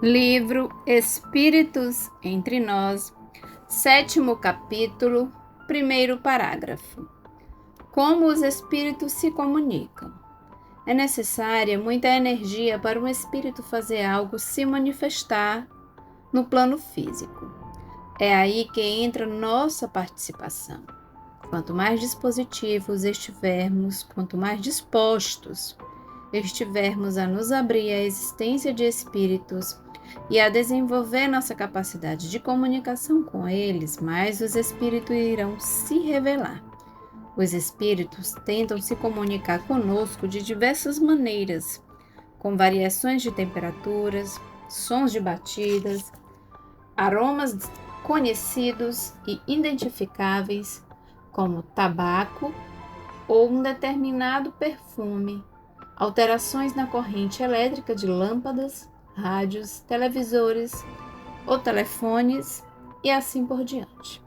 Livro Espíritos entre Nós, 7º capítulo, 1º parágrafo. Como os espíritos se comunicam? É necessária muita energia para um espírito fazer algo se manifestar no plano físico. É aí que entra nossa participação. Quanto mais dispositivos estivermos, quanto mais dispostos estivermos a nos abrir à existência de espíritos e a desenvolver nossa capacidade de comunicação com eles, mais os espíritos irão se revelar. Os espíritos tentam se comunicar conosco de diversas maneiras, com variações de temperaturas, sons de batidas, aromas conhecidos e identificáveis, como tabaco ou um determinado perfume, alterações na corrente elétrica de lâmpadas, rádios, televisores ou telefones e assim por diante.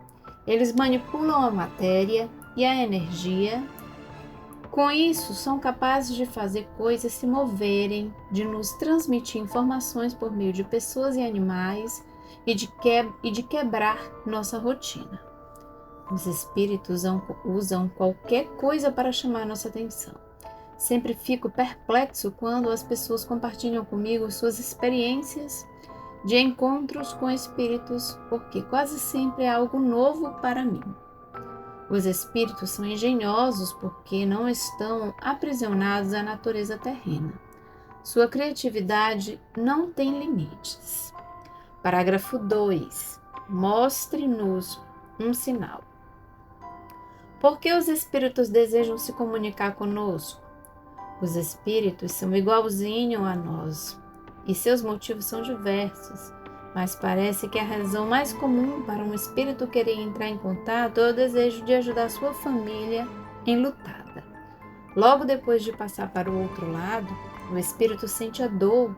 Eles manipulam a matéria e a energia. Com isso, são capazes de fazer coisas se moverem, de nos transmitir informações por meio de pessoas e animais e de quebrar nossa rotina. Os espíritos usam qualquer coisa para chamar nossa atenção. Sempre fico perplexo quando as pessoas compartilham comigo suas experiências de encontros com espíritos, porque quase sempre é algo novo para mim. Os espíritos são engenhosos porque não estão aprisionados à natureza terrena. Sua criatividade não tem limites. Parágrafo 2. Mostre-nos um sinal. Por que os espíritos desejam se comunicar conosco? Os espíritos são igualzinhos a nós e seus motivos são diversos, mas parece que a razão mais comum para um espírito querer entrar em contato é o desejo de ajudar sua família enlutada. Logo depois de passar para o outro lado, o espírito sente a dor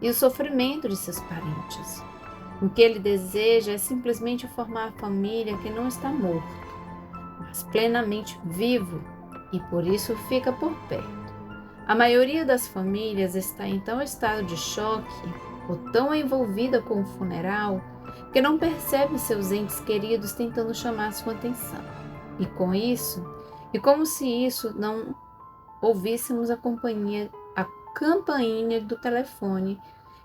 e o sofrimento de seus parentes. O que ele deseja é simplesmente formar a família que não está morto, mas plenamente vivo, e por isso fica por perto. A maioria das famílias está em tal estado de choque ou tão envolvida com o funeral que não percebe seus entes queridos tentando chamar sua atenção. E com isso, e como se isso não ouvíssemos a campainha do telefone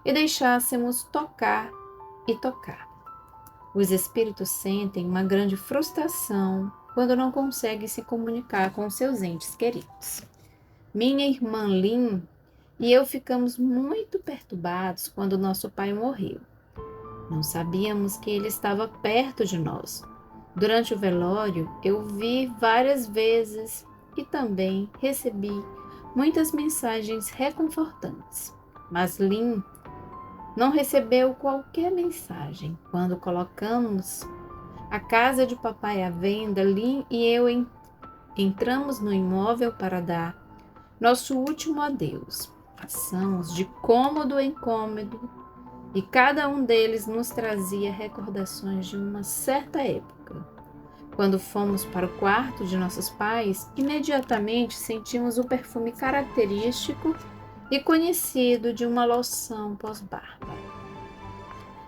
e deixássemos tocar e tocar. Os espíritos sentem uma grande frustração quando não conseguem se comunicar com seus entes queridos. Minha irmã Lin e eu ficamos muito perturbados quando nosso pai morreu. Não sabíamos que ele estava perto de nós. Durante o velório, eu vi várias vezes e também recebi muitas mensagens reconfortantes. Mas Lin não recebeu qualquer mensagem. Quando colocamos a casa de papai à venda, Lin e eu entramos no imóvel para dar nosso último adeus. Passamos de cômodo em cômodo e cada um deles nos trazia recordações de uma certa época. Quando fomos para o quarto de nossos pais, imediatamente sentimos o perfume característico e conhecido de uma loção pós-barba.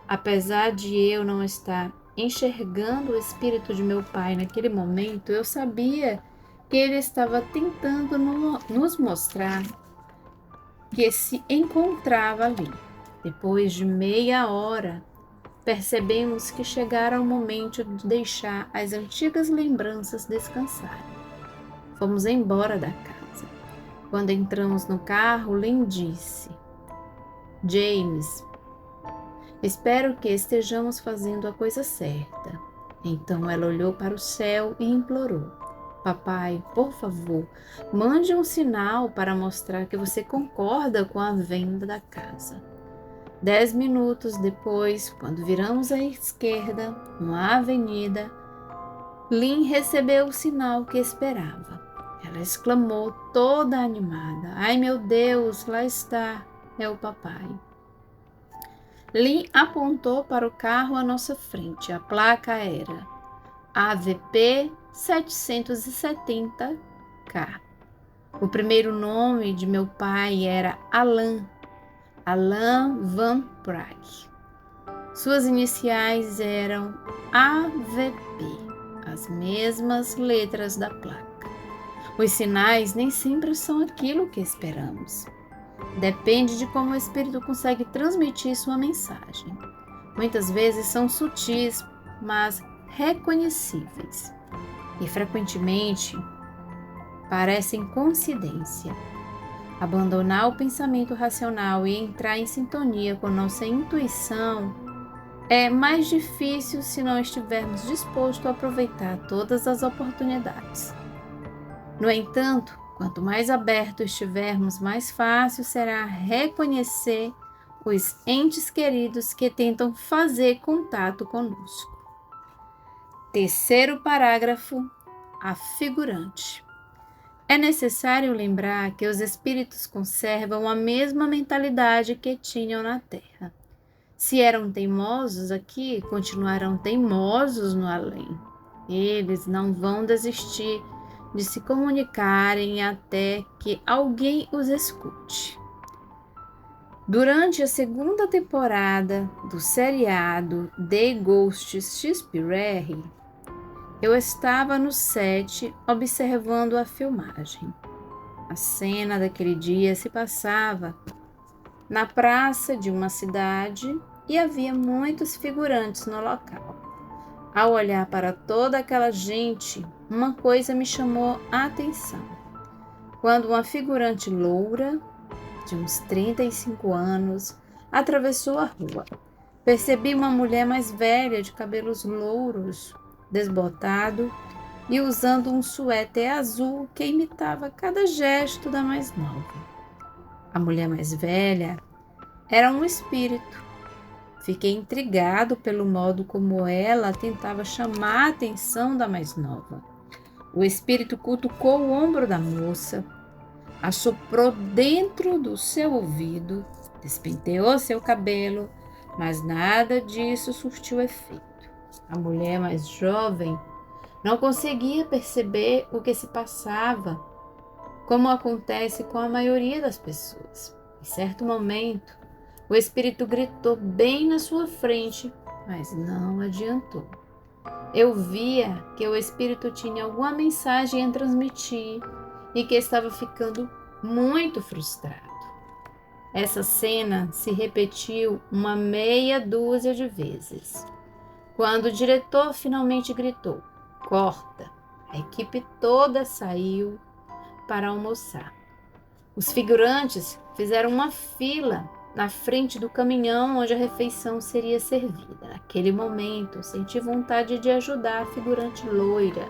Apesar de eu não estar enxergando o espírito de meu pai naquele momento, eu sabia que ele estava tentando nos mostrar que se encontrava ali. Depois de meia hora, percebemos que chegara o momento de deixar as antigas lembranças descansarem. Fomos embora da casa. Quando entramos no carro, Lynn disse: James, espero que estejamos fazendo a coisa certa. Então ela olhou para o céu e implorou: Papai, por favor, mande um sinal para mostrar que você concorda com a venda da casa. 10 minutos depois, quando viramos à esquerda, numa avenida, Lynn recebeu o sinal que esperava. Ela exclamou, toda animada: Ai meu Deus, lá está, é o papai. Lynn apontou para o carro à nossa frente. A placa era AVP 770K. O primeiro nome de meu pai era Alan. Alan Van Prague. Suas iniciais eram AVP, as mesmas letras da placa. Os sinais nem sempre são aquilo que esperamos. Depende de como o espírito consegue transmitir sua mensagem. Muitas vezes são sutis, mas reconhecíveis. E frequentemente parecem coincidência. Abandonar o pensamento racional e entrar em sintonia com nossa intuição é mais difícil se não estivermos dispostos a aproveitar todas as oportunidades. No entanto, quanto mais aberto estivermos, mais fácil será reconhecer os entes queridos que tentam fazer contato conosco. Terceiro parágrafo, a figurante. É necessário lembrar que os espíritos conservam a mesma mentalidade que tinham na Terra. Se eram teimosos aqui, continuarão teimosos no além. Eles não vão desistir de se comunicarem até que alguém os escute. Durante a segunda temporada do seriado The Ghosts Shakespeare, eu estava no set observando a filmagem. A cena daquele dia se passava na praça de uma cidade e havia muitos figurantes no local. Ao olhar para toda aquela gente, uma coisa me chamou a atenção. Quando uma figurante loura, de uns 35 anos, atravessou a rua, percebi uma mulher mais velha, de cabelos louros, desbotado e usando um suéter azul que imitava cada gesto da mais nova. A mulher mais velha era um espírito. Fiquei intrigado pelo modo como ela tentava chamar a atenção da mais nova. O espírito cutucou o ombro da moça, assoprou dentro do seu ouvido, despenteou seu cabelo, mas nada disso surtiu efeito. A mulher mais jovem não conseguia perceber o que se passava, como acontece com a maioria das pessoas. Em certo momento, o espírito gritou bem na sua frente, mas não adiantou. Eu via que o espírito tinha alguma mensagem a transmitir e que estava ficando muito frustrado. Essa cena se repetiu uma meia dúzia de vezes. Quando o diretor finalmente gritou, "Corta!", a equipe toda saiu para almoçar. Os figurantes fizeram uma fila na frente do caminhão onde a refeição seria servida. Naquele momento, senti vontade de ajudar a figurante loira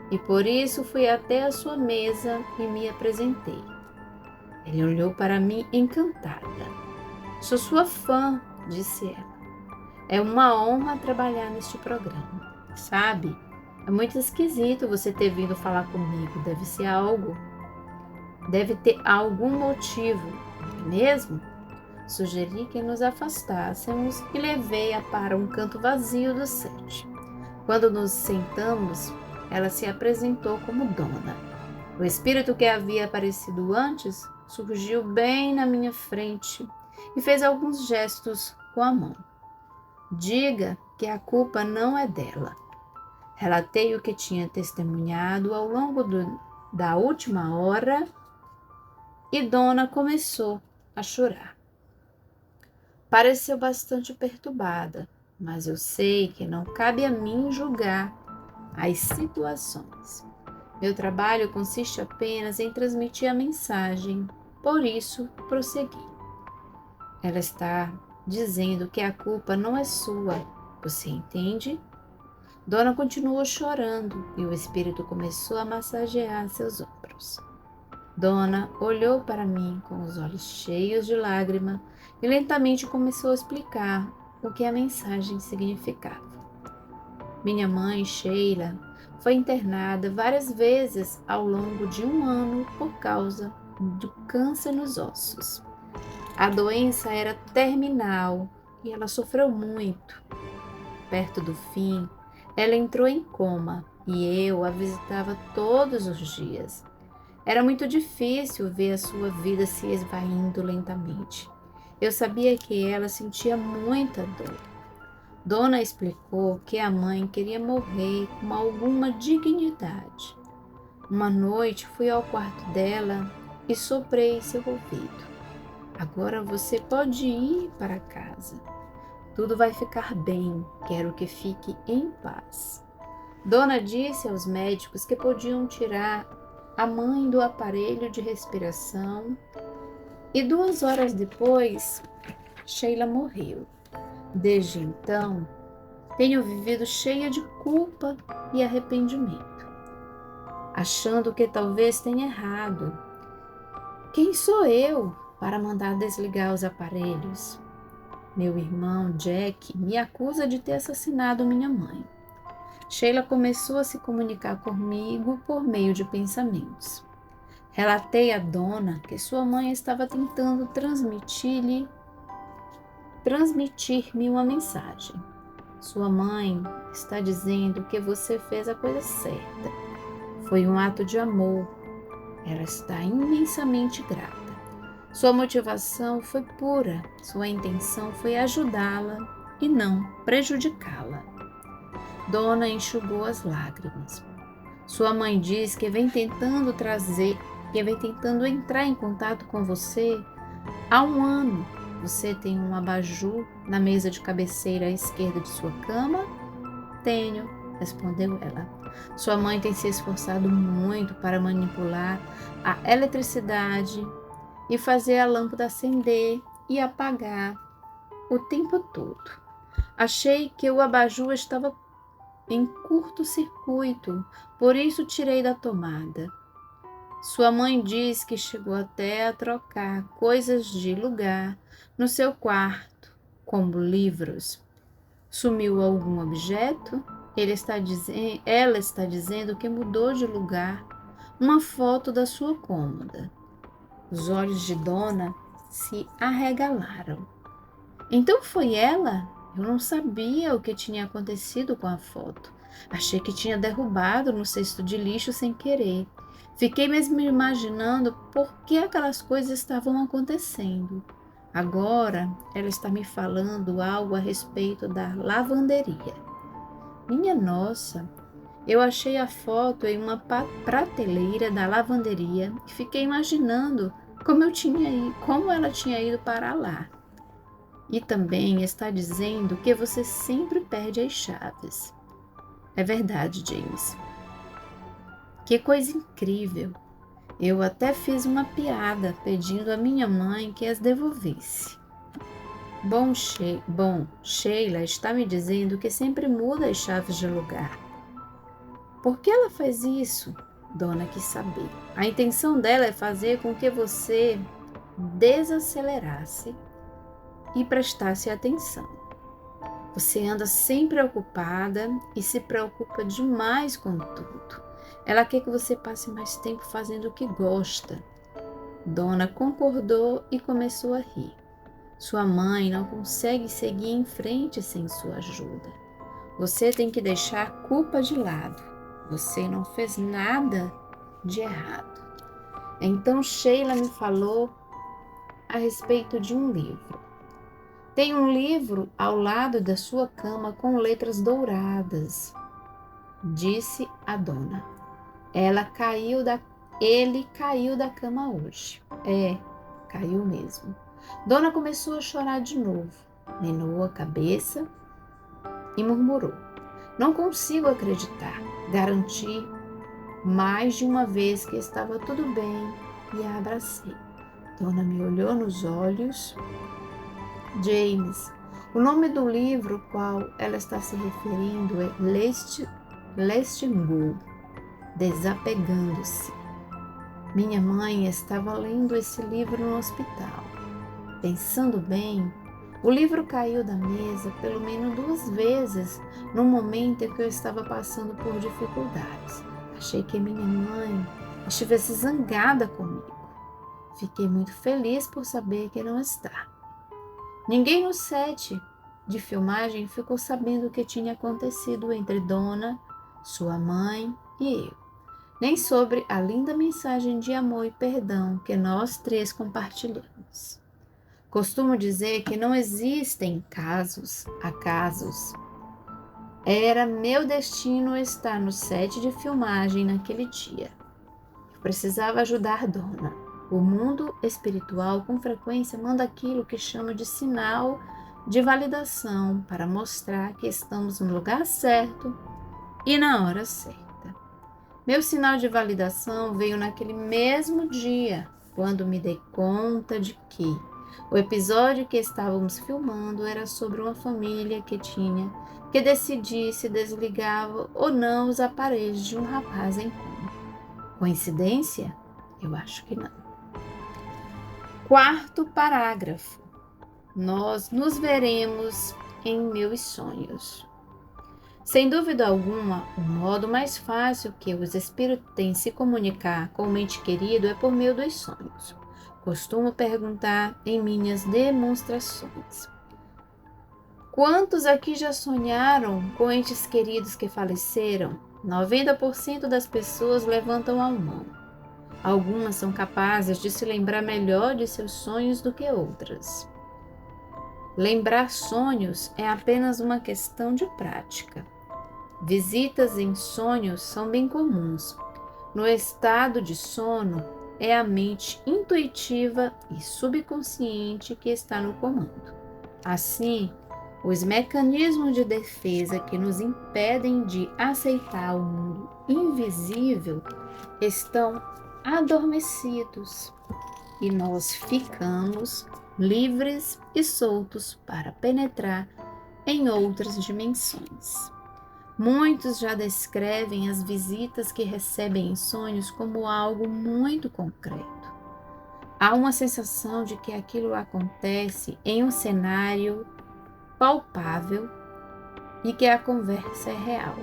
e por isso fui até a sua mesa e me apresentei. Ele olhou para mim encantada. "Sou sua fã", disse ela. "É uma honra trabalhar neste programa. Sabe, é muito esquisito você ter vindo falar comigo. Deve ter algum motivo, não é mesmo?" Sugeri que nos afastássemos e levei-a para um canto vazio do set. Quando nos sentamos, ela se apresentou como Dona. O espírito que havia aparecido antes surgiu bem na minha frente e fez alguns gestos com a mão. "Diga que a culpa não é dela." Relatei o que tinha testemunhado ao longo da última hora e Dona começou a chorar. Pareceu bastante perturbada, mas eu sei que não cabe a mim julgar as situações. Meu trabalho consiste apenas em transmitir a mensagem, por isso prossegui. "Ela está dizendo que a culpa não é sua, você entende?" Dona continuou chorando e o espírito começou a massagear seus ombros. Dona olhou para mim com os olhos cheios de lágrima e lentamente começou a explicar o que a mensagem significava. Minha mãe, Sheila, foi internada várias vezes ao longo de 1 ano por causa do câncer nos ossos. A doença era terminal e ela sofreu muito. Perto do fim, ela entrou em coma e eu a visitava todos os dias. Era muito difícil ver a sua vida se esvaindo lentamente. Eu sabia que ela sentia muita dor. Dona explicou que a mãe queria morrer com alguma dignidade. Uma noite fui ao quarto dela e soprei seu ouvido. Agora você pode ir para casa. Tudo vai ficar bem, quero que fique em paz. Dona disse aos médicos que podiam tirar a mãe do aparelho de respiração e 2 horas depois, Sheila morreu. Desde então, tenho vivido cheia de culpa e arrependimento, achando que talvez tenha errado. Quem sou eu para mandar desligar os aparelhos? Meu irmão Jack me acusa de ter assassinado minha mãe. Sheila começou a se comunicar comigo por meio de pensamentos. Relatei à dona que sua mãe estava tentando transmitir-me uma mensagem. Sua mãe está dizendo que você fez a coisa certa. Foi um ato de amor. Ela está imensamente grata. Sua motivação foi pura. Sua intenção foi ajudá-la e não prejudicá-la. Dona enxugou as lágrimas. Sua mãe diz que vem tentando entrar em contato com você há 1 ano. Você tem um abajur na mesa de cabeceira à esquerda de sua cama? Tenho, respondeu ela. Sua mãe tem se esforçado muito para manipular a eletricidade e fazer a lâmpada acender e apagar o tempo todo. Achei que o abajur estava em curto-circuito, por isso tirei da tomada. Sua mãe diz que chegou até a trocar coisas de lugar no seu quarto, como livros. Sumiu algum objeto? Ela está dizendo que mudou de lugar uma foto da sua cômoda. Os olhos de Dona se arregalaram. Então foi ela? Eu não sabia o que tinha acontecido com a foto. Achei que tinha derrubado no cesto de lixo sem querer. Fiquei mesmo imaginando por que aquelas coisas estavam acontecendo. Agora ela está me falando algo a respeito da lavanderia. Minha nossa, eu achei a foto em uma prateleira da lavanderia e fiquei imaginando como ela tinha ido parar lá. E também está dizendo que você sempre perde as chaves. É verdade, James. Que coisa incrível. Eu até fiz uma piada pedindo à minha mãe que as devolvesse. Bom, Sheila está me dizendo que sempre muda as chaves de lugar. Por que ela faz isso? Dona quis saber. A intenção dela é fazer com que você desacelerasse e prestasse atenção. Você anda sempre ocupada e se preocupa demais com tudo. Ela quer que você passe mais tempo fazendo o que gosta. Dona concordou e começou a rir. Sua mãe não consegue seguir em frente sem sua ajuda. Você tem que deixar a culpa de lado. Você não fez nada de errado. Então Sheila me falou a respeito de um livro. Tem um livro ao lado da sua cama com letras douradas, disse a dona. Ele caiu da cama hoje. É, caiu mesmo. Dona começou a chorar de novo, menou a cabeça e murmurou. Não consigo acreditar. Garanti mais de uma vez que estava tudo bem e a abracei. Dona me olhou nos olhos. James, o nome do livro ao qual ela está se referindo é Letting Go, Desapegando-se. Minha mãe estava lendo esse livro no hospital. Pensando bem, o livro caiu da mesa pelo menos 2 vezes no momento em que eu estava passando por dificuldades. Achei que minha mãe estivesse zangada comigo. Fiquei muito feliz por saber que não está. Ninguém no set de filmagem ficou sabendo o que tinha acontecido entre Dona, sua mãe e eu, nem sobre a linda mensagem de amor e perdão que nós 3 compartilhamos. Costumo dizer que não existem acasos. Era meu destino estar no set de filmagem naquele dia. Eu precisava ajudar Donna. O mundo espiritual com frequência manda aquilo que chama de sinal de validação para mostrar que estamos no lugar certo e na hora certa. Meu sinal de validação veio naquele mesmo dia, quando me dei conta de que o episódio que estávamos filmando era sobre uma família que decidir se desligava ou não os aparelhos de um rapaz em coma. Coincidência? Eu acho que não. Quarto parágrafo. Nós nos veremos em meus sonhos. Sem dúvida alguma, o modo mais fácil que os espíritos têm se comunicar com o ente querido é por meio dos sonhos. Costumo perguntar em minhas demonstrações: quantos aqui já sonharam com entes queridos que faleceram? 90% das pessoas levantam a mão. Algumas são capazes de se lembrar melhor de seus sonhos do que outras. Lembrar sonhos é apenas uma questão de prática. Visitas em sonhos são bem comuns. No estado de sono, é a mente intuitiva e subconsciente que está no comando. Assim, os mecanismos de defesa que nos impedem de aceitar o mundo invisível estão adormecidos e nós ficamos livres e soltos para penetrar em outras dimensões. Muitos já descrevem as visitas que recebem em sonhos como algo muito concreto. Há uma sensação de que aquilo acontece em um cenário palpável e que a conversa é real.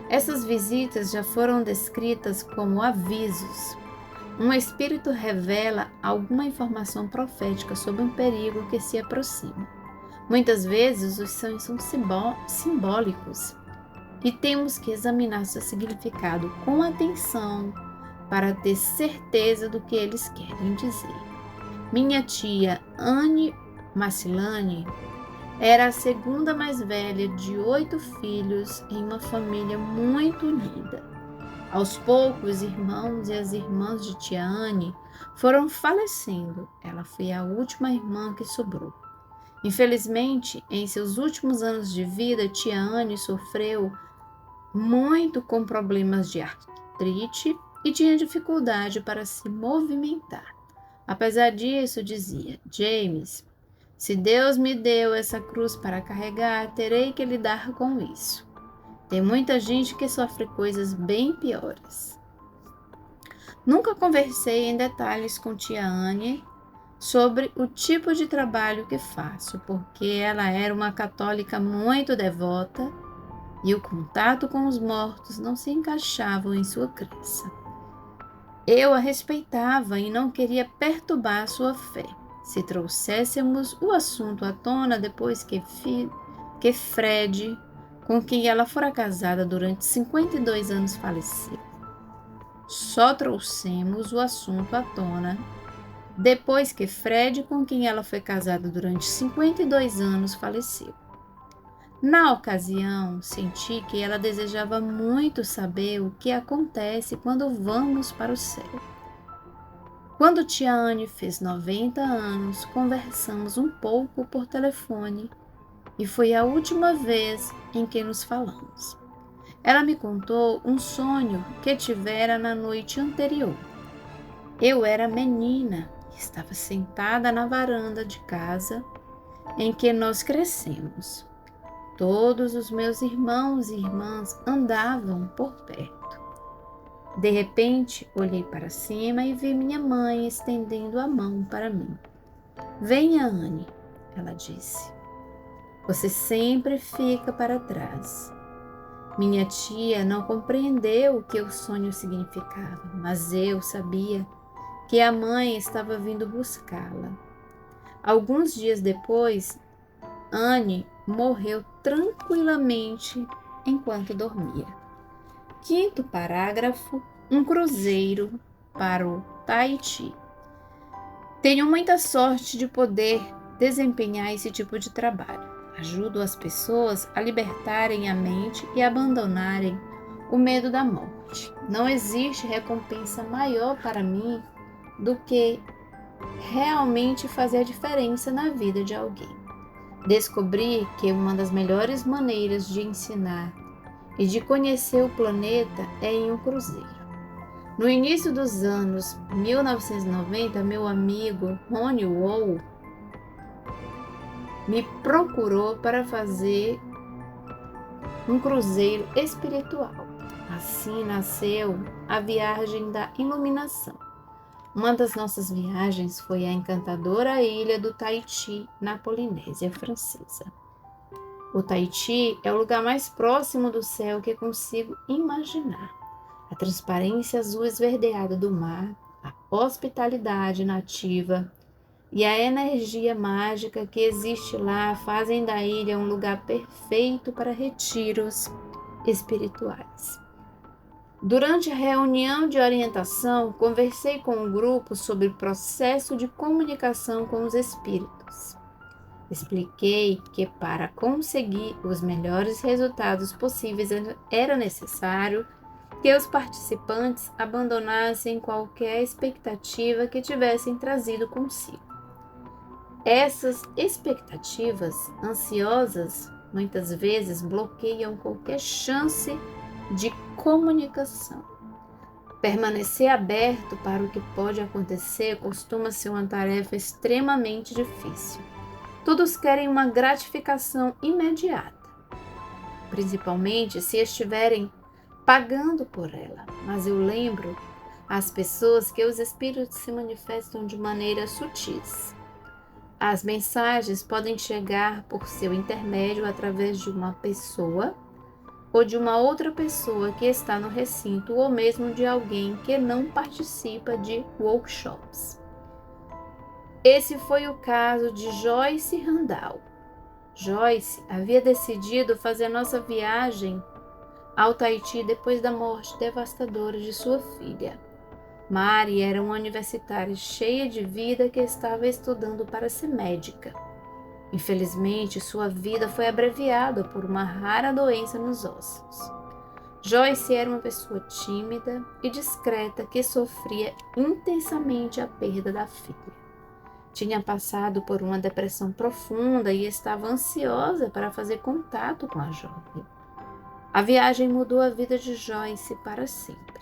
Essas visitas já foram descritas como avisos. Um espírito revela alguma informação profética sobre um perigo que se aproxima. Muitas vezes os sonhos são simbólicos e temos que examinar seu significado com atenção para ter certeza do que eles querem dizer. Minha tia Anne Macilane era a segunda mais velha de 8 filhos em uma família muito unida. Aos poucos, os irmãos e as irmãs de tia Anne foram falecendo. Ela foi a última irmã que sobrou. Infelizmente, em seus últimos anos de vida, tia Anne sofreu muito com problemas de artrite e tinha dificuldade para se movimentar. Apesar disso, dizia: James, se Deus me deu essa cruz para carregar, terei que lidar com isso. Tem muita gente que sofre coisas bem piores. Nunca conversei em detalhes com tia Anne sobre o tipo de trabalho que faço, porque ela era uma católica muito devota e o contato com os mortos não se encaixava em sua crença. Eu a respeitava e não queria perturbar sua fé. Se trouxéssemos o assunto à tona depois que Fred, com quem ela fora casada durante 52 anos, faleceu. Só trouxemos o assunto à tona depois que Fred, com quem ela foi casada durante 52 anos, faleceu. Na ocasião, senti que ela desejava muito saber o que acontece quando vamos para o céu. Quando tia Anne fez 90 anos, conversamos um pouco por telefone e foi a última vez em que nos falamos. Ela me contou um sonho que tivera na noite anterior. Eu era menina e estava sentada na varanda de casa em que nós crescemos. Todos os meus irmãos e irmãs andavam por perto. De repente, olhei para cima e vi minha mãe estendendo a mão para mim. Venha, Anne, ela disse. Você sempre fica para trás. Minha tia não compreendeu o que o sonho significava, mas eu sabia que a mãe estava vindo buscá-la. Alguns dias depois, Anne morreu tranquilamente enquanto dormia. Quinto parágrafo, um cruzeiro para o Tahiti. Tenho muita sorte de poder desempenhar esse tipo de trabalho. Ajudo as pessoas a libertarem a mente e abandonarem o medo da morte. Não existe recompensa maior para mim do que realmente fazer a diferença na vida de alguém. Descobri que uma das melhores maneiras de ensinar e de conhecer o planeta é em um cruzeiro. No início dos anos 1990, meu amigo Rony Wall me procurou para fazer um cruzeiro espiritual. Assim nasceu a viagem da iluminação. Uma das nossas viagens foi à encantadora ilha do Tahiti, na Polinésia Francesa. O Tahiti é o lugar mais próximo do céu que consigo imaginar. A transparência azul esverdeada do mar, a hospitalidade nativa e a energia mágica que existe lá fazem da ilha um lugar perfeito para retiros espirituais. Durante a reunião de orientação, conversei com o grupo sobre o processo de comunicação com os espíritos. Expliquei que para conseguir os melhores resultados possíveis era necessário que os participantes abandonassem qualquer expectativa que tivessem trazido consigo. Essas expectativas ansiosas muitas vezes bloqueiam qualquer chance de comunicação. Permanecer aberto para o que pode acontecer costuma ser uma tarefa extremamente difícil. Todos querem uma gratificação imediata, principalmente se estiverem pagando por ela. Mas eu lembro às pessoas que os espíritos se manifestam de maneiras sutis. As mensagens podem chegar por seu intermédio através de uma pessoa ou de uma outra pessoa que está no recinto, ou mesmo de alguém que não participa de workshops. Esse foi o caso de Joyce Randall. Joyce havia decidido fazer nossa viagem ao Tahiti depois da morte devastadora de sua filha. Mari era uma universitária cheia de vida que estava estudando para ser médica. Infelizmente, sua vida foi abreviada por uma rara doença nos ossos. Joyce era uma pessoa tímida e discreta que sofria intensamente a perda da filha. Tinha passado por uma depressão profunda e estava ansiosa para fazer contato com a jovem. A viagem mudou a vida de Joyce para sempre.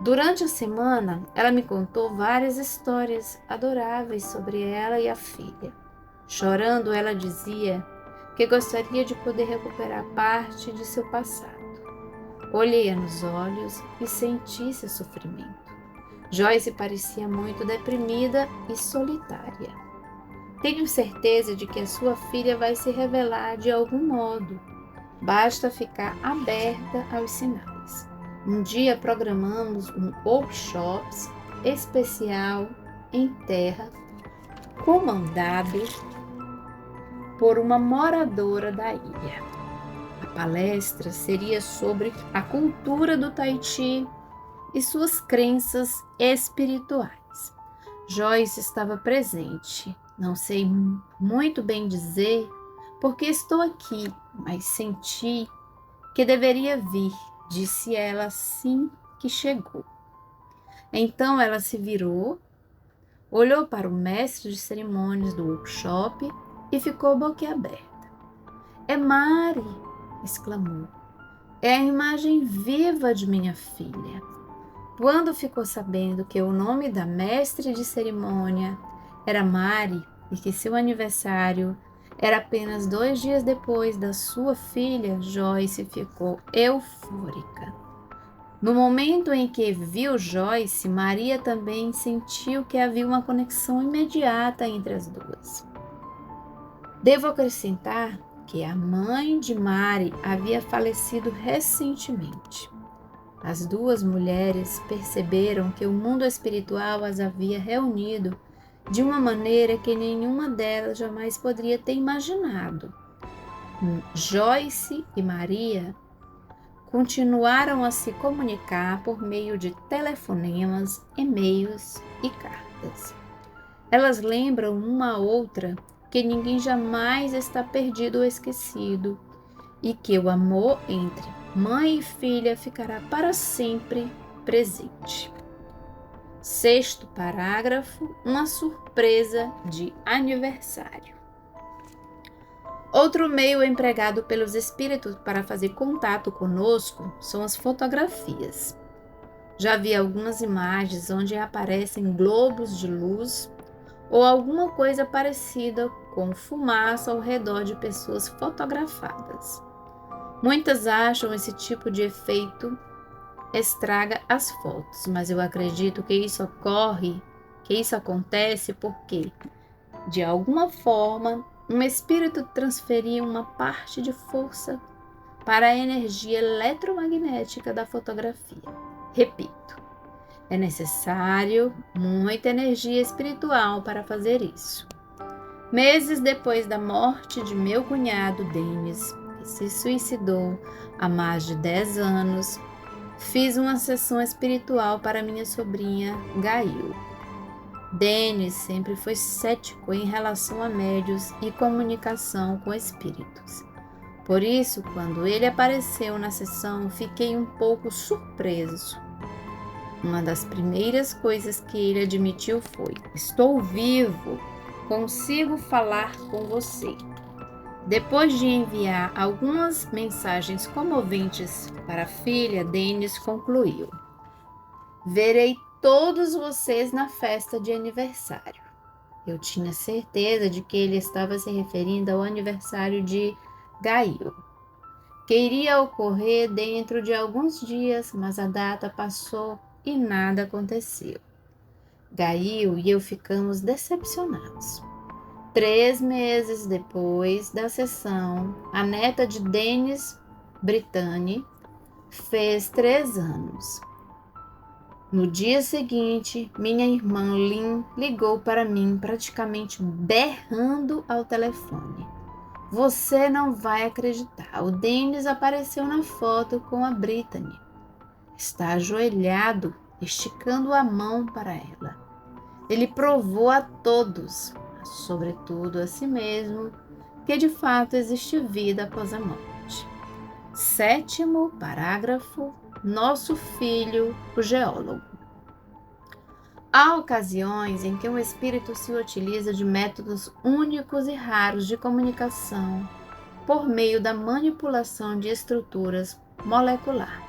Durante a semana, ela me contou várias histórias adoráveis sobre ela e a filha. Chorando, ela dizia que gostaria de poder recuperar parte de seu passado. Olhei-a nos olhos e senti seu sofrimento. Joyce parecia muito deprimida e solitária. Tenho certeza de que a sua filha vai se revelar de algum modo. Basta ficar aberta aos sinais. Um dia programamos um workshop especial em terra, comandado por uma moradora da ilha. A palestra seria sobre a cultura do Tahiti e suas crenças espirituais. Joyce estava presente. Não sei muito bem dizer porque estou aqui, mas senti que deveria vir, disse ela assim que chegou. Então ela se virou, olhou para o mestre de cerimônias do workshop e ficou boquiaberta. É Mari, exclamou. É a imagem viva de minha filha. Quando ficou sabendo que o nome da mestre de cerimônia era Mari e que seu aniversário era apenas 2 dias depois da sua filha, Joyce ficou eufórica. No momento em que viu Joyce, Maria também sentiu que havia uma conexão imediata entre as duas. Devo acrescentar que a mãe de Mari havia falecido recentemente. As duas mulheres perceberam que o mundo espiritual as havia reunido de uma maneira que nenhuma delas jamais poderia ter imaginado. Joyce e Maria continuaram a se comunicar por meio de telefonemas, e-mails e cartas. Elas lembram uma a outra que ninguém jamais está perdido ou esquecido e que o amor entre mãe e filha ficará para sempre presente. Sexto parágrafo, uma surpresa de aniversário. Outro meio empregado pelos espíritos para fazer contato conosco são as fotografias. Já vi algumas imagens onde aparecem globos de luz ou alguma coisa parecida com fumaça ao redor de pessoas fotografadas. Muitas acham esse tipo de efeito estraga as fotos, mas eu acredito que isso acontece porque, de alguma forma, um espírito transferia uma parte de força para a energia eletromagnética da fotografia. Repito, é necessário muita energia espiritual para fazer isso. Meses depois da morte de meu cunhado Denis, que se suicidou há mais de 10 anos, fiz uma sessão espiritual para minha sobrinha Gail. Denis sempre foi cético em relação a médiuns e comunicação com espíritos. Por isso, quando ele apareceu na sessão, fiquei um pouco surpreso. Uma das primeiras coisas que ele admitiu foi: "Estou vivo, consigo falar com você." Depois de enviar algumas mensagens comoventes para a filha, Denis concluiu: "Verei todos vocês na festa de aniversário." Eu tinha certeza de que ele estava se referindo ao aniversário de Gail, que iria ocorrer dentro de alguns dias, mas a data passou e nada aconteceu. Gail e eu ficamos decepcionados. 3 meses depois da sessão, a neta de Denis, Brittany, fez 3 anos. No dia seguinte, minha irmã Lynn ligou para mim praticamente berrando ao telefone. "Você não vai acreditar, o Denis apareceu na foto com a Brittany. Está ajoelhado, esticando a mão para ela. Ele provou a todos, mas sobretudo a si mesmo, que de fato existe vida após a morte." Sétimo parágrafo, nosso filho, o geólogo. Há ocasiões em que um espírito se utiliza de métodos únicos e raros de comunicação por meio da manipulação de estruturas moleculares.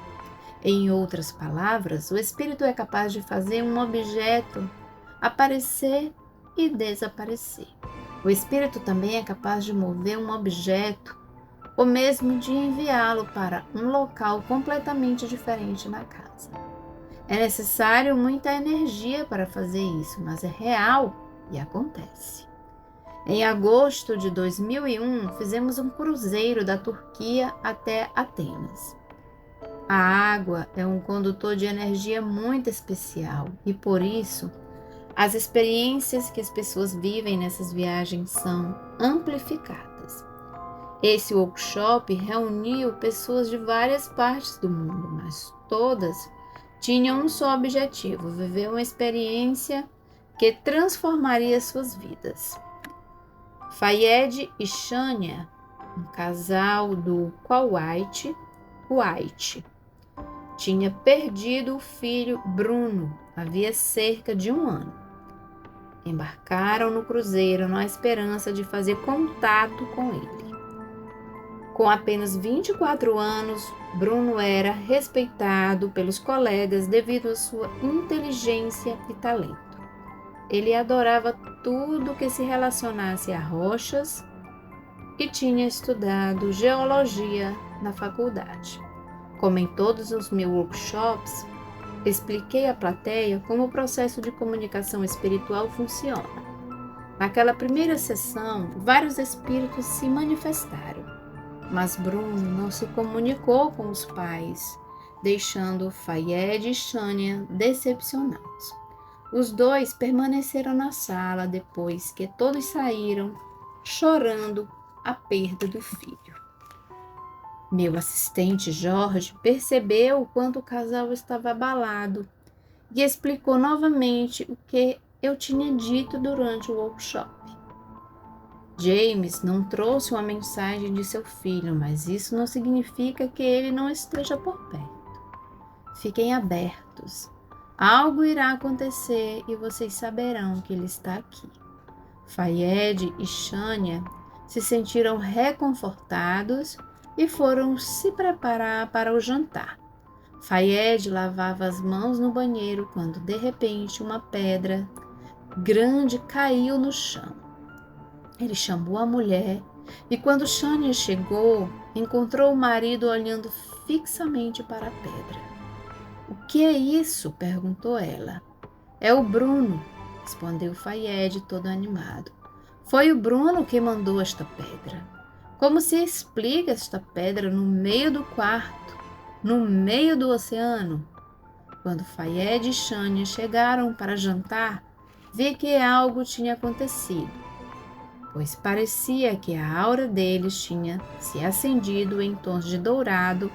Em outras palavras, o espírito é capaz de fazer um objeto aparecer e desaparecer. O espírito também é capaz de mover um objeto ou mesmo de enviá-lo para um local completamente diferente na casa. É necessário muita energia para fazer isso, mas é real e acontece. Em agosto de 2001, fizemos um cruzeiro da Turquia até Atenas. A água é um condutor de energia muito especial e, por isso, as experiências que as pessoas vivem nessas viagens são amplificadas. Esse workshop reuniu pessoas de várias partes do mundo, mas todas tinham um só objetivo: viver uma experiência que transformaria suas vidas. Fayed e Shania, um casal do Kuwait, tinha perdido o filho Bruno havia cerca de 1 ano. Embarcaram no cruzeiro na esperança de fazer contato com ele. Com apenas 24 anos, Bruno era respeitado pelos colegas devido à sua inteligência e talento. Ele adorava tudo que se relacionasse a rochas e tinha estudado geologia na faculdade. Como em todos os meus workshops, expliquei à plateia como o processo de comunicação espiritual funciona. Naquela primeira sessão, vários espíritos se manifestaram, mas Bruno não se comunicou com os pais, deixando Fayed e Shania decepcionados. Os dois permaneceram na sala depois que todos saíram, chorando a perda do filho. Meu assistente Jorge percebeu o quanto o casal estava abalado e explicou novamente o que eu tinha dito durante o workshop. James não trouxe uma mensagem de seu filho, mas isso não significa que ele não esteja por perto. Fiquem abertos. Algo irá acontecer e vocês saberão que ele está aqui. Fayed e Shania se sentiram reconfortados e foram se preparar para o jantar. Fayed lavava as mãos no banheiro quando de repente uma pedra grande caiu no chão. Ele chamou a mulher e quando Shania chegou, encontrou o marido olhando fixamente para a pedra. "O que é isso?" perguntou ela. "É o Bruno", respondeu Fayed todo animado. "Foi o Bruno que mandou esta pedra. Como se explica esta pedra no meio do quarto, no meio do oceano?" Quando Fayed e Shania chegaram para jantar, vi que algo tinha acontecido, pois parecia que a aura deles tinha se acendido em tons de dourado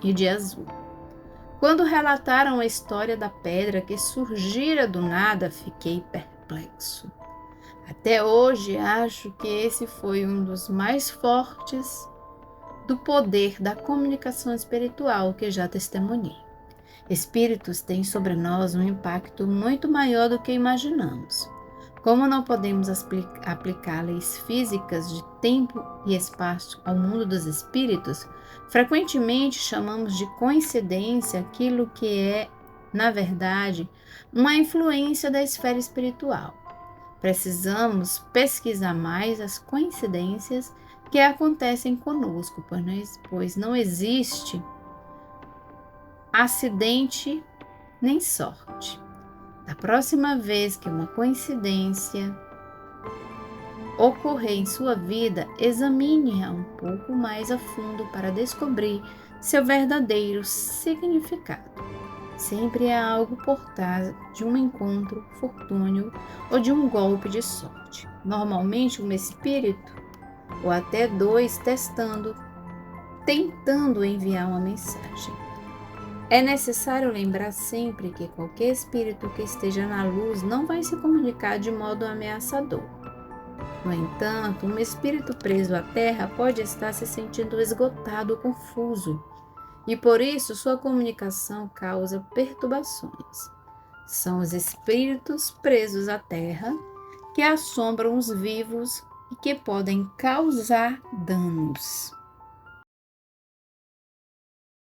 e de azul. Quando relataram a história da pedra que surgira do nada, fiquei perplexo. Até hoje acho que esse foi um dos mais fortes do poder da comunicação espiritual que já testemunhei. Espíritos têm sobre nós um impacto muito maior do que imaginamos. Como não podemos aplicar leis físicas de tempo e espaço ao mundo dos espíritos, frequentemente chamamos de coincidência aquilo que é, na verdade, uma influência da esfera espiritual. Precisamos pesquisar mais as coincidências que acontecem conosco, pois não existe acidente nem sorte. Da próxima vez que uma coincidência ocorrer em sua vida, examine-a um pouco mais a fundo para descobrir seu verdadeiro significado. Sempre há algo por trás de um encontro fortúneo ou de um golpe de sorte. Normalmente um espírito ou até dois tentando enviar uma mensagem. É necessário lembrar sempre que qualquer espírito que esteja na luz não vai se comunicar de modo ameaçador. No entanto, um espírito preso à terra pode estar se sentindo esgotado ou confuso, e por isso sua comunicação causa perturbações. São os espíritos presos à terra que assombram os vivos e que podem causar danos.